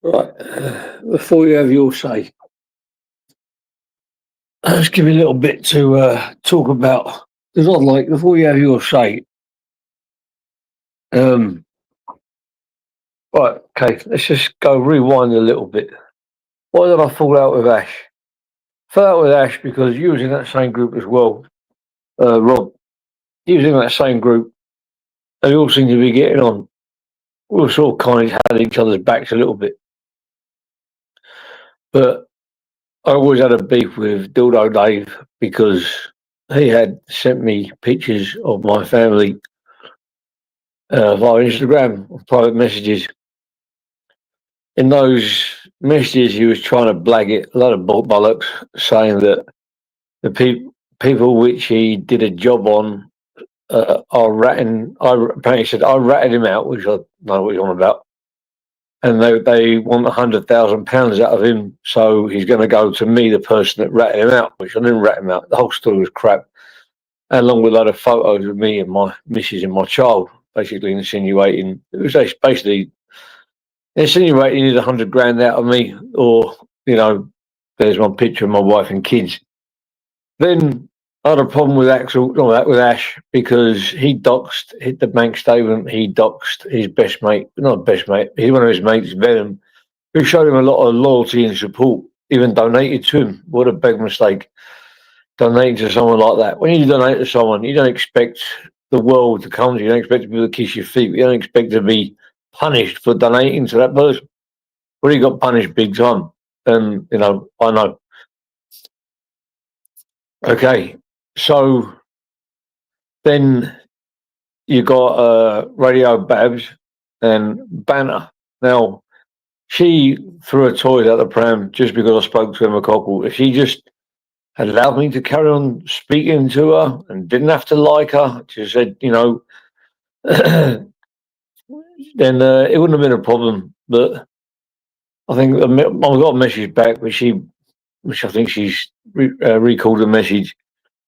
Right, before you have your say, let's give you a little bit to talk about. Because I'd like, before you have your say, um, right, okay, let's just go rewind a little bit. Why did I fall out with Ash? Fell out with Ash because you was in that same group as well, Rob. You was in that same group, and we all seemed to be getting on. We were sort of kind of had each other's backs a little bit. But I always had a beef with Dildo Dave because he had sent me pictures of my family via Instagram, private messages. In those messages, he was trying to blag it, a lot of bollocks, saying that the people which he did a job on are ratting. Apparently, said I ratted him out, which I don't know what he's on about, and they want £100,000 out of him, so he's going to go to me, the person that ratted him out, which I didn't rat him out. The whole story was crap, along with a lot of photos of me and my missus and my child, basically insinuating it was basically insinuating he needed 100 grand out of me, or there's my picture of my wife and kids. Then I had a problem with with Ash, because he doxed, hit the bank statement, he doxed his best mate, not best mate, he's one of his mates, Venom, who showed him a lot of loyalty and support, even donated to him. What a big mistake, donating to someone like that. When you donate to someone, you don't expect the world to come to you, you don't expect people to kiss your feet, you don't expect to be punished for donating to that person. Well, he got punished big time. And, I know. Okay, so then you got Radio Babs and Banner. Now, she threw her toys out the pram just because I spoke to Emma Cockle. If she just had allowed me to carry on speaking to her and didn't have to like her, she said, then it wouldn't have been a problem. But I think I got a message back, which I think she's recalled a message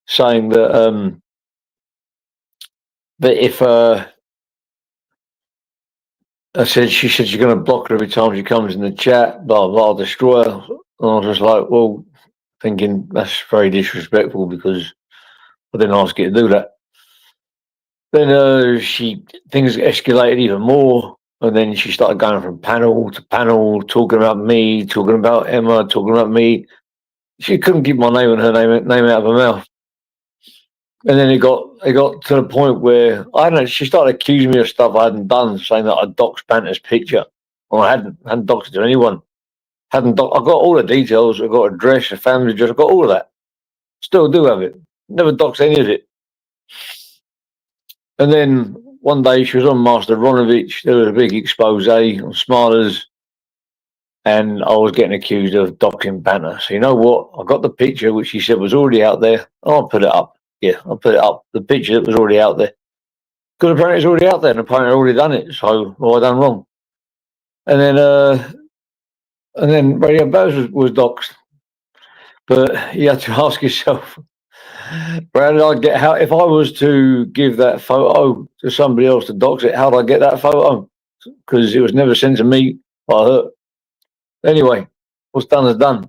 saying that if she said she's going to block her every time she comes in the chat, blah blah, destroy her. And I was just like, well, thinking that's very disrespectful because I didn't ask you to do that. Then things escalated even more, and then she started going from panel to panel, talking about me, talking about Emma, talking about me. She couldn't keep my name and her name out of her mouth. And then it got to the point where she started accusing me of stuff I hadn't done, saying that I doxed Banter's picture. Well, I hadn't doxed it to anyone. I got all the details. I got address, a family address. I got all of that. Still do have it. Never doxed any of it. And then one day she was on Master Ronovich. There was a big expose on Smilers, and I was getting accused of doxing Banter. So you know what? I got the picture, which she said was already out there. I'll put it up. Yeah, I'll put it up. The picture that was already out there. Because apparently it's already out there, and apparently I've already done it. So what I done wrong? And then Radio Bowser was doxed. But you have to ask yourself, where did I get? How, if I was to give that photo to somebody else to dox it, how did I get that photo? Because it was never sent to me by her. Anyway, what's done is done.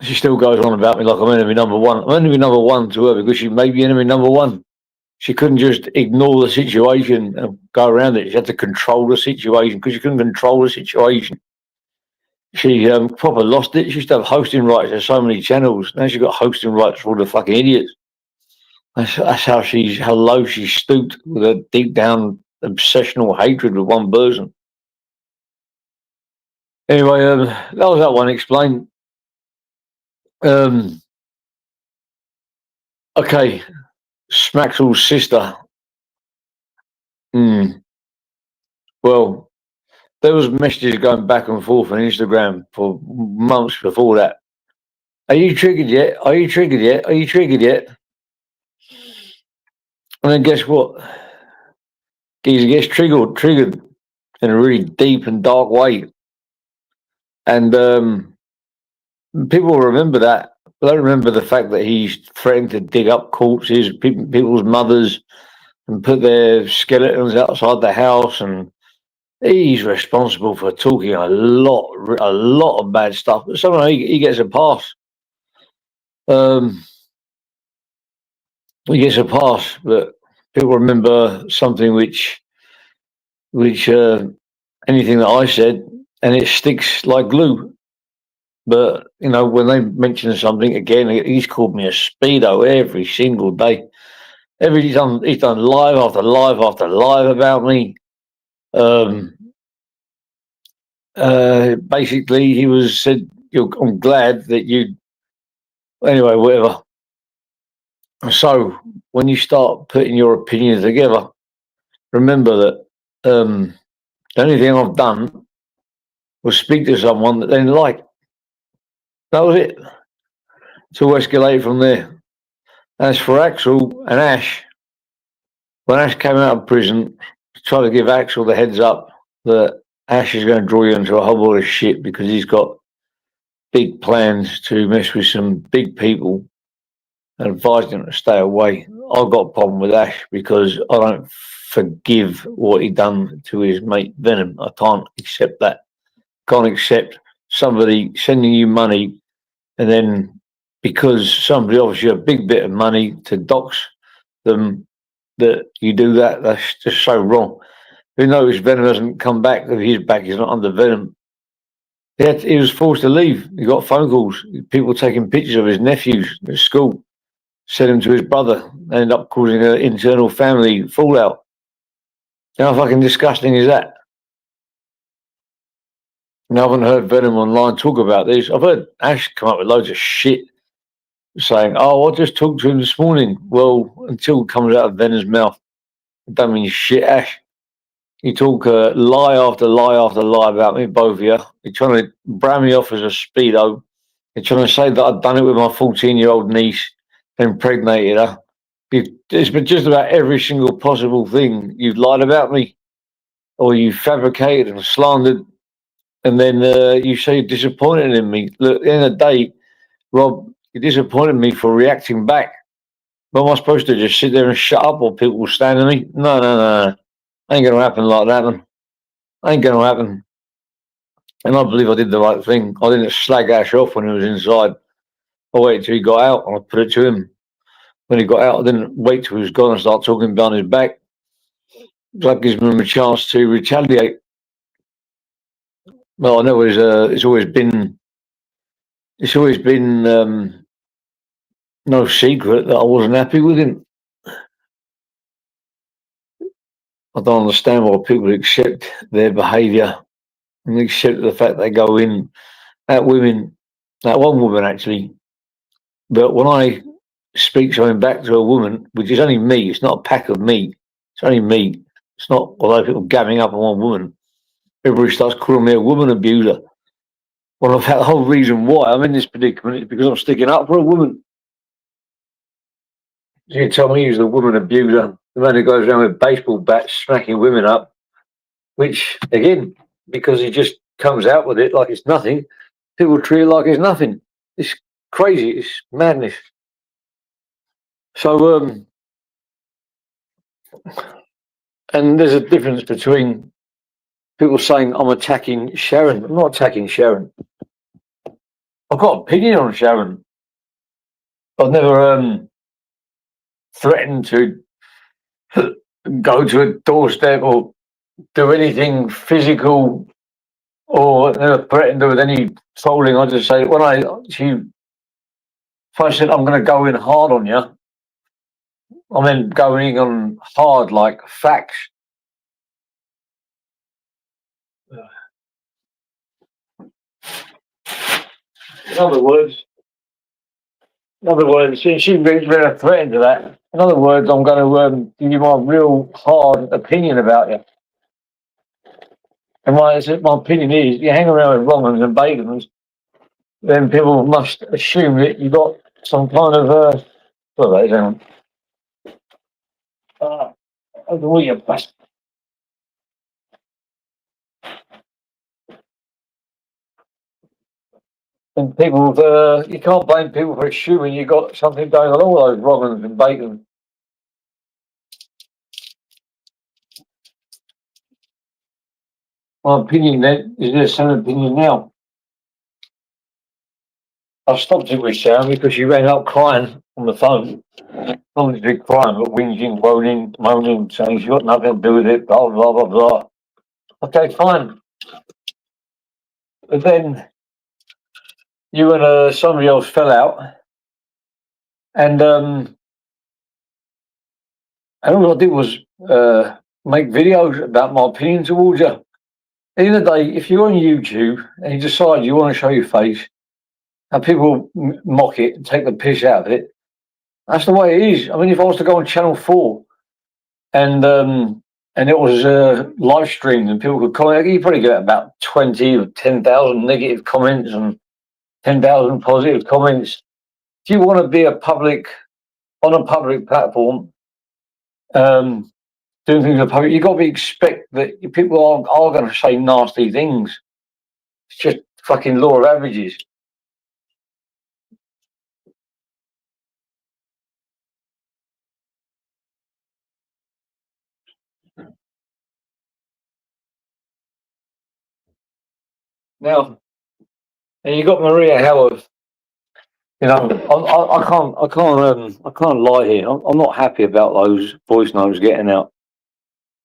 She still goes on about me like I'm enemy number one. I'm enemy number one to her because she made me enemy number one. She couldn't just ignore the situation and go around it. She had to control the situation. Because she couldn't control the situation, she proper lost it. She used to have hosting rights to so many channels. Now she's got hosting rights for all the fucking idiots. That's how low she stooped, with a deep down obsessional hatred with one person. Anyway, that was that one explained. Okay, Smaxell's sister. Well, there was messages going back and forth on Instagram for months before that. Are you triggered yet? Are you triggered yet? Are you triggered yet? And then guess what? Geezer gets triggered in a really deep and dark way. And people will remember that. But they remember the fact that he's threatened to dig up corpses, people's mothers, and put their skeletons outside the house. And he's responsible for talking a lot of bad stuff. But somehow he gets a pass. He gets a pass, but people remember something which anything that I said, and it sticks like glue. But when they mention something again, he's called me a speedo every single day. He's done live after live after live about me. Basically, he said, "I'm glad that you." Anyway, whatever. So when you start putting your opinions together, remember that the only thing I've done was speak to someone that they didn't like. That was it. It's all escalated from there. As for Axel and Ash, when Ash came out of prison, I tried to give Axel the heads up that Ash is going to draw you into a whole lot of shit because he's got big plans to mess with some big people, and advised him to stay away. I've got a problem with Ash because I don't forgive what he done to his mate Venom. I can't accept that. Can't accept somebody sending you money and then because somebody offers you a big bit of money to dox them that you do that. That's just so wrong. Who knows? Venom hasn't come back. If he's back, he's not under Venom. He was forced to leave. He got phone calls, people taking pictures of his nephews at school, sent him to his brother, ended up causing an internal family fallout. How fucking disgusting is that? I haven't heard Venom online talk about this. I've heard Ash come up with loads of shit saying, "Oh, I just talked to him this morning." Well, until it comes out of Venom's mouth, it don't mean shit, Ash. You talk lie after lie after lie about me, both of you. You're trying to brand me off as a speedo. You're trying to say that I've done it with my 14-year-old niece, impregnated her. It's been just about every single possible thing. You've lied about me, or you fabricated and slandered, and then you say you're disappointed in me. Look, at the end of the day, Rob, you disappointed me for reacting back. What am I supposed to just sit there and shut up while people stand on me? No, no, no, no. Ain't going to happen like that, man. Ain't going to happen. And I believe I did the right thing. I didn't slag Ash off when he was inside. I waited till he got out and I put it to him. When he got out, I didn't wait till he was gone and start talking behind his back. That gives him a chance to retaliate. Well, I know it's always been no secret that I wasn't happy with him. I don't understand why people accept their behaviour and accept the fact they go in at women, at one woman actually. But when I speak something back to a woman, which is only me, it's not a pack of me, it's only me. It's not a lot of people gamming up on one woman. Everybody starts calling me a woman abuser. Well, the whole reason why I'm in this predicament is because I'm sticking up for a woman. You tell me he's the woman abuser, the man who goes around with baseball bats smacking women up, which, again, because he just comes out with it like it's nothing, people treat it like it's nothing. It's crazy. It's madness. So, and there's a difference between people saying I'm attacking Sharon. I'm not attacking Sharon. I've got an opinion on Sharon. I've never threatened to go to a doorstep or do anything physical or never threatened her with any trolling. I just say if I said I'm going to go in hard on you, I meant going on hard like facts. In other words, she really threatened to that. In other words, I'm going to give you my real hard opinion about you. And my opinion is, you hang around with wrong and bacons, then people must assume that you got some kind of what are they you bastard. And people, you can't blame people for assuming you got something going on. All those wrong and bacon. my opinion then is the same opinion now. I stopped it with Sam because she rang up crying on the phone. Not literally crying, but whinging, moaning, saying she's got nothing to do with it, blah, blah, blah, blah. Okay, fine. But then you and somebody else fell out, and all I did was make videos about my opinion towards you. At the end of the day, if you're on YouTube and you decide you want to show your face, and people mock it and take the piss out of it, that's the way it is. I mean, if I was to go on Channel 4 and it was live streamed and people could comment, you probably get about 20 or 10,000 negative comments and 10,000 positive comments. If you want to be on a public platform, doing things in public, you've got to expect that people are going to say nasty things. It's just fucking law of averages. Now, and you got Maria Howard. You know, I can't lie here. I'm not happy about those voice notes getting out.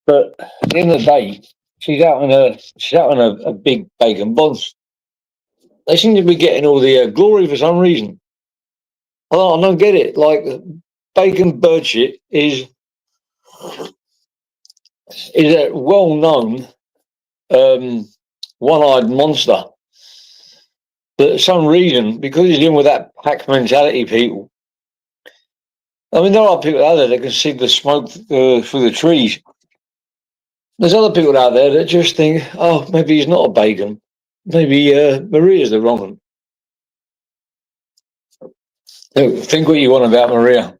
But at the end of the day, she's out in a big bacon bonds. They seem to be getting all the glory for some reason. I don't get it. Like bacon bird shit is a well known one-eyed monster. But for some reason, because he's in with that pack mentality, people. I mean, there are people out there that can see the smoke through the trees. There's other people out there that just think, oh, maybe he's not a bacon. Maybe Maria's the wrong one. Think what you want about Maria.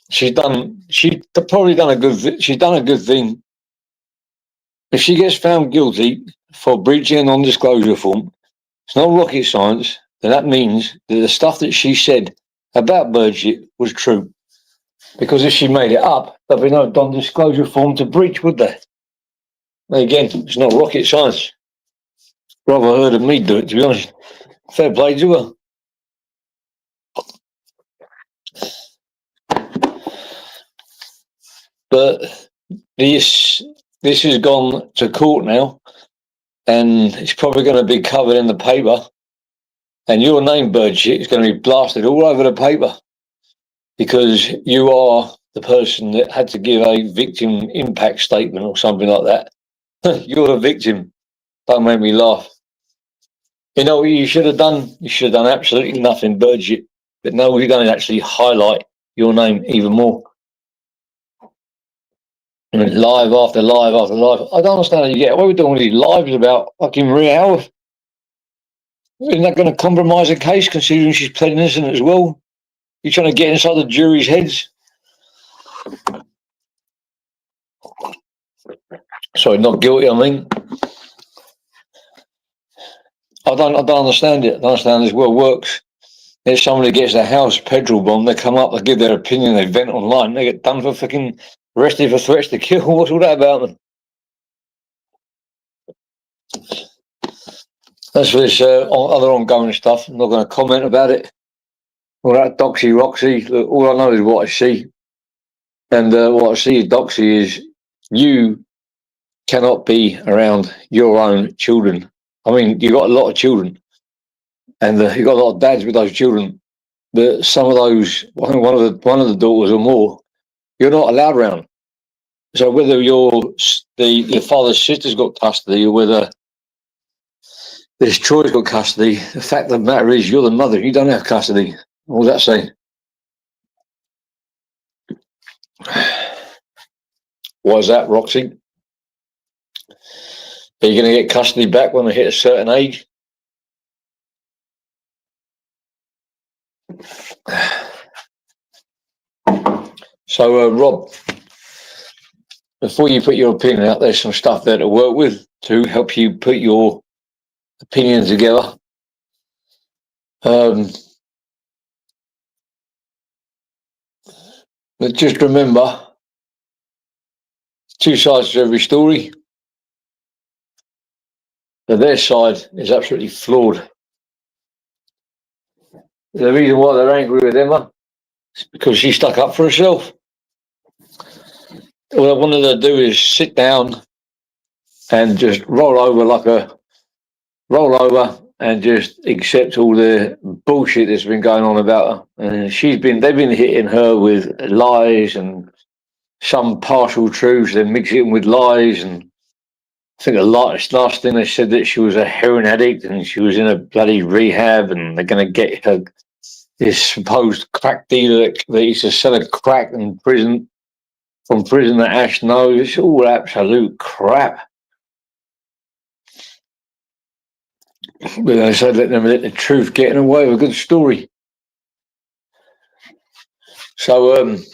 She's probably done a good thing. If she gets found guilty for breaching a non-disclosure form, it's not rocket science. Then that means that the stuff that she said about bird shit was true. Because if she made it up, there'd be no non-disclosure form to breach, would there? Again, it's not rocket science. Rather heard of me do it, to be honest. Fair play to her. But this has gone to court now, and it's probably going to be covered in the paper. And your name, bird shit, is going to be blasted all over the paper because you are the person that had to give a victim impact statement or something like that. You're the victim. Don't make me laugh. You know what you should have done? You should have done absolutely nothing, bird shit. But no, what you've done is actually highlight your name even more. Live after live after live. I don't understand how you get away with doing all these lives about fucking Maria Howard. Isn't that going to compromise the case, considering she's pled innocent as well? You're trying to get inside the jury's heads. Sorry, not guilty, I mean. I don't understand it. I don't understand how this world works. If somebody gets their house petrol bomb, they come up, they give their opinion, they vent online, they get done for fucking arrested for threats to kill. What's all that about them? That's for this other ongoing stuff. I'm not going to comment about it. All that doxy Roxy, look, all I know is what I see. And what I see is doxy is you cannot be around your own children. I mean, you've got a lot of children, and you've got a lot of dads with those children. But some of those, one of the daughters or more, you're not allowed around. So whether your father's sister's got custody or whether this Troy's got custody, the fact of the matter is you're the mother. You don't have custody. What does that say? Why is that, Roxy? Are you going to get custody back when they hit a certain age? So, Rob, before you put your opinion out, there's some stuff there to work with to help you put your opinion together. But just remember, two sides to every story. But their side is absolutely flawed. The reason why they're angry with Emma is because she stuck up for herself. All I wanted her to do is sit down and just roll over and just accept all the bullshit that's been going on about her. And they've been hitting her with lies and some partial truths, then mixing it with lies. And I think the last thing they said that she was a heroin addict and she was in a bloody rehab, and they're going to get her this supposed crack dealer that used to sell a crack in prison, from prison that Ash knows. It's all absolute crap. But they said let the truth get in the way of a good story. So and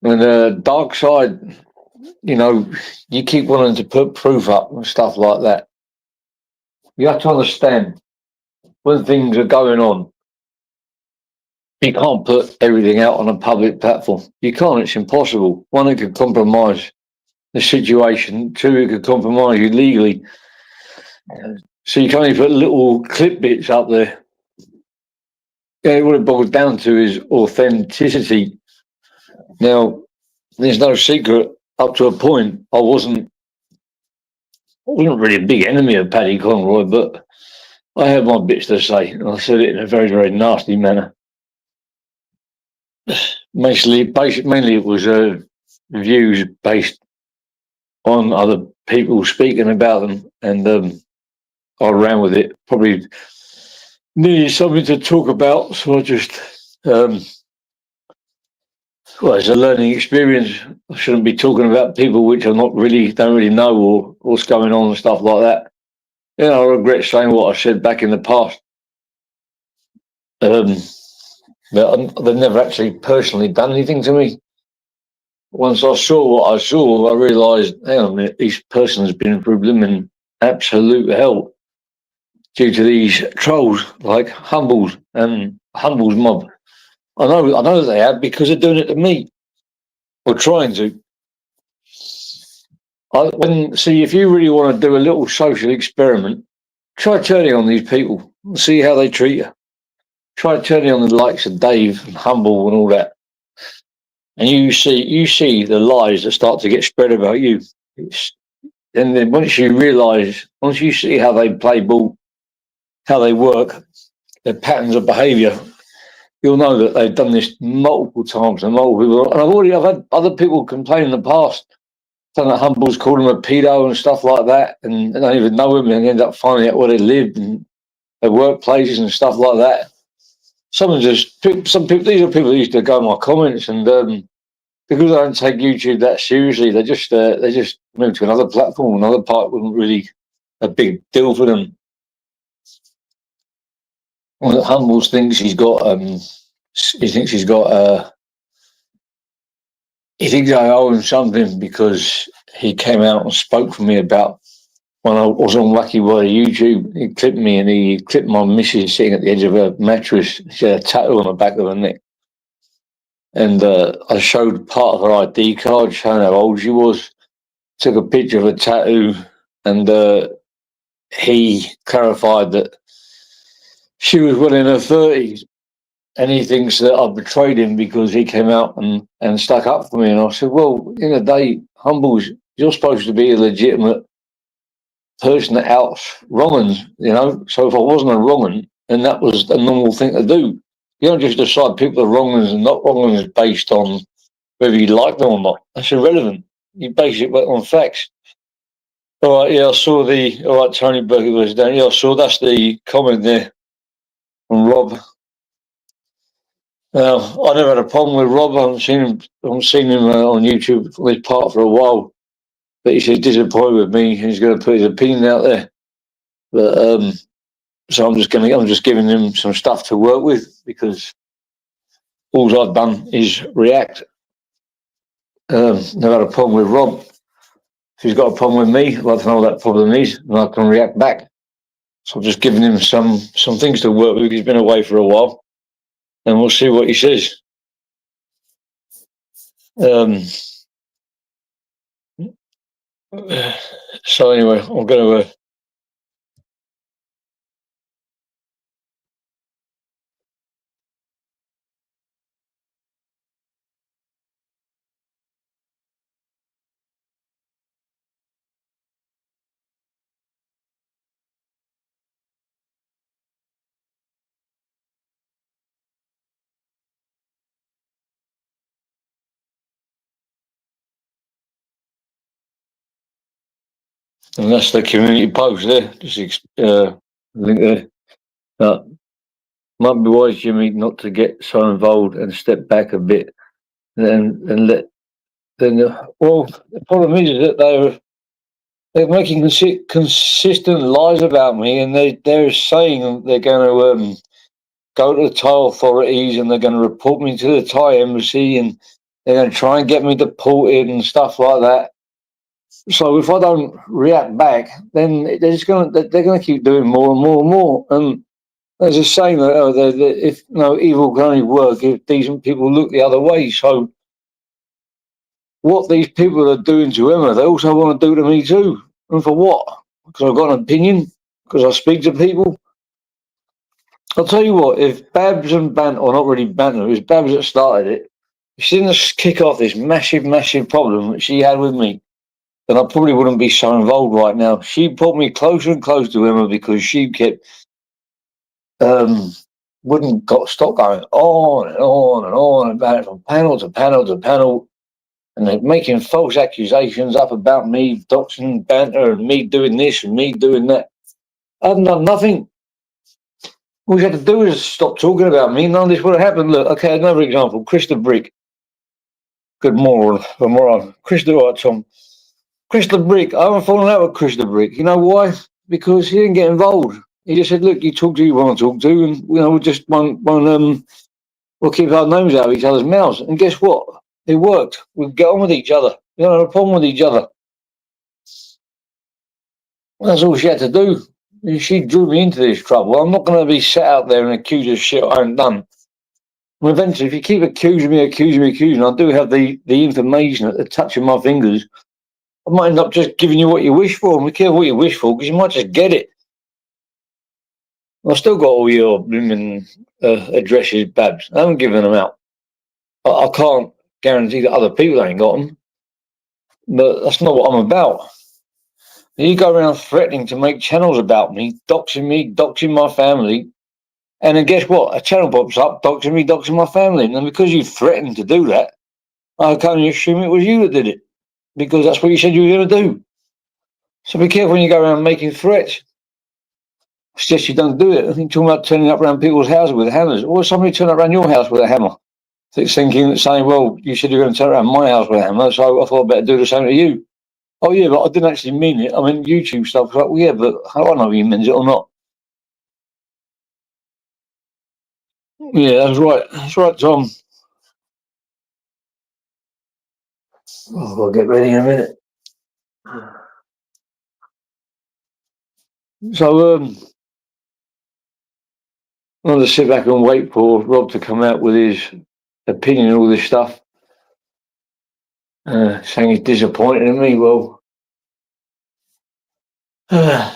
the dark side, you keep wanting to put proof up and stuff like that. You have to understand when things are going on, you can't put everything out on a public platform. You can't, it's impossible. One, it could compromise the situation. Two, it could compromise you legally. So you can only put little clip bits up there. Yeah, what it boils down to is authenticity. Now, there's no secret, up to a point, I wasn't really a big enemy of Paddy Conroy, but I had my bits to say, and I said it in a very, very nasty manner. Mainly it was views based on other people speaking about them, and I ran with it. Probably needed something to talk about, so I just, it's a learning experience. I shouldn't be talking about people which don't really know or what's going on and stuff like that. I regret saying what I said back in the past. But they've never actually personally done anything to me. Once I saw what I saw, I realised, hang on a minute, this person's been through blooming absolute hell due to these trolls like Humbles and Humbles Mob. I know they have, because they're doing it to me, or trying to. If you really want to do a little social experiment, try turning on these people and see how they treat you. Try turning on the likes of Dave and Humble and all that, and you see the lies that start to get spread about you. And then once you see how they play ball, how they work, their patterns of behaviour, you'll know that they've done this multiple times and multiple people. And I've had other people complain in the past, saying that Humble's called them a pedo and stuff like that, and they don't even know him, and end up finding out where they lived and their workplaces and stuff like that. These are people that used to go in my comments, and because I don't take YouTube that seriously, they just moved to another platform. Another part wasn't really a big deal for them. Well, Humbles thinks he thinks I owe him something because he came out and spoke for me about when I was on Wacky World YouTube. He clipped me, and he clipped my missus sitting at the edge of a mattress. She had a tattoo on the back of her neck. And I showed part of her ID card showing how old she was. Took a picture of a tattoo, and he clarified that she was well in her 30s. And he thinks that I betrayed him because he came out and stuck up for me. And I said, well, in a day, Humbles, you're supposed to be a legitimate person that outs wrong-uns, So if I wasn't a wrong-un, then that was a normal thing to do. You don't just decide people are wrong-uns and not wrong-uns based on whether you like them or not. That's irrelevant. You base it on facts. All right, yeah, I saw Tony Burke was down. Yeah, I saw that's the comment there from Rob. I never had a problem with Rob. I haven't seen him on YouTube for this part for a while. But he said disappointed with me. He's going to put his opinion out there. But so I'm just giving him some stuff to work with, because all I've done is react. Never had a problem with Rob. If he's got a problem with me, I'd like to know what that problem is, and I can react back. So I'm just giving him some things to work with. He's been away for a while. and we'll see what he says. So anyway, I'm going to. And that's the community post there. Just link there. Might be wise, Jimmy, not to get so involved and step back a bit, and let. Then, well, the problem is that they're making consistent lies about me, and they're saying they're going to go to the Thai authorities and they're going to report me to the Thai embassy, and they're going to try and get me deported and stuff like that. So if I don't react back, then they're going to keep doing more and more and more. And there's a saying that if evil can only work if decent people look the other way. So what these people are doing to Emma, they also want to do to me too. And for what? Because I've got an opinion? Because I speak to people? I'll tell you what, if Babs and Banter, or not really Banter, it was Babs that started it, if she didn't kick off this massive, massive problem that she had with me, then I probably wouldn't be so involved right now. She brought me closer and closer to Emma because she kept, stop going on and on and on about it from panel to panel to panel, and they're making false accusations up about me, doxing Banter, and me doing this and me doing that. I haven't done nothing. All you had to do is stop talking about me. None of this would have happened. Look, okay, another example. Chris the Brick. Good moron. Chris the right, Tom. Chris the Brick. I haven't fallen out with Chris the Brick. You know why? Because he didn't get involved. He just said, "Look, you talk to who you want to talk to, and we just won't we'll keep our names out of each other's mouths." And guess what? It worked. We get on with each other. We don't have a problem with each other. That's all she had to do. She drew me into this trouble. I'm not going to be sat out there and accused of shit I haven't done. And eventually, if you keep accusing me, I do have the information at the touch of my fingers. I might end up just giving you what you wish for, and be careful what you wish for, because you might just get it. I've still got all your blooming addresses, Babs. I haven't given them out. I can't guarantee that other people ain't got them, but that's not what I'm about. You go around threatening to make channels about me, doxing my family, and then guess what? A channel pops up, doxing my family. And because you threatened to do that, I can only assume it was you that did it, because that's what you said you were going to do. So be careful when you go around making threats. I suggest you don't do it. I think talking about turning up around people's houses with hammers, or somebody turn up around your house with a hammer. Saying, well, you said you were going to turn around my house with a hammer, so I thought I'd better do the same to you. Oh, yeah, but I didn't actually mean it. I mean, YouTube stuff. Like, well, yeah, but I don't know if you meant it or not. Yeah, that's right. That's right, Tom. I'll get ready in a minute. So, I'm going to sit back and wait for Rob to come out with his opinion on all this stuff. Saying he's disappointed in me. Well, I'm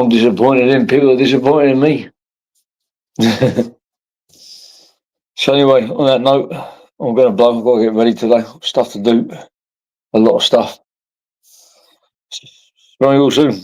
disappointed in people are disappointed in me. So anyway, on that note, I'm going to blow. I've got to get ready today. Stuff to do. A lot of stuff. Very all soon.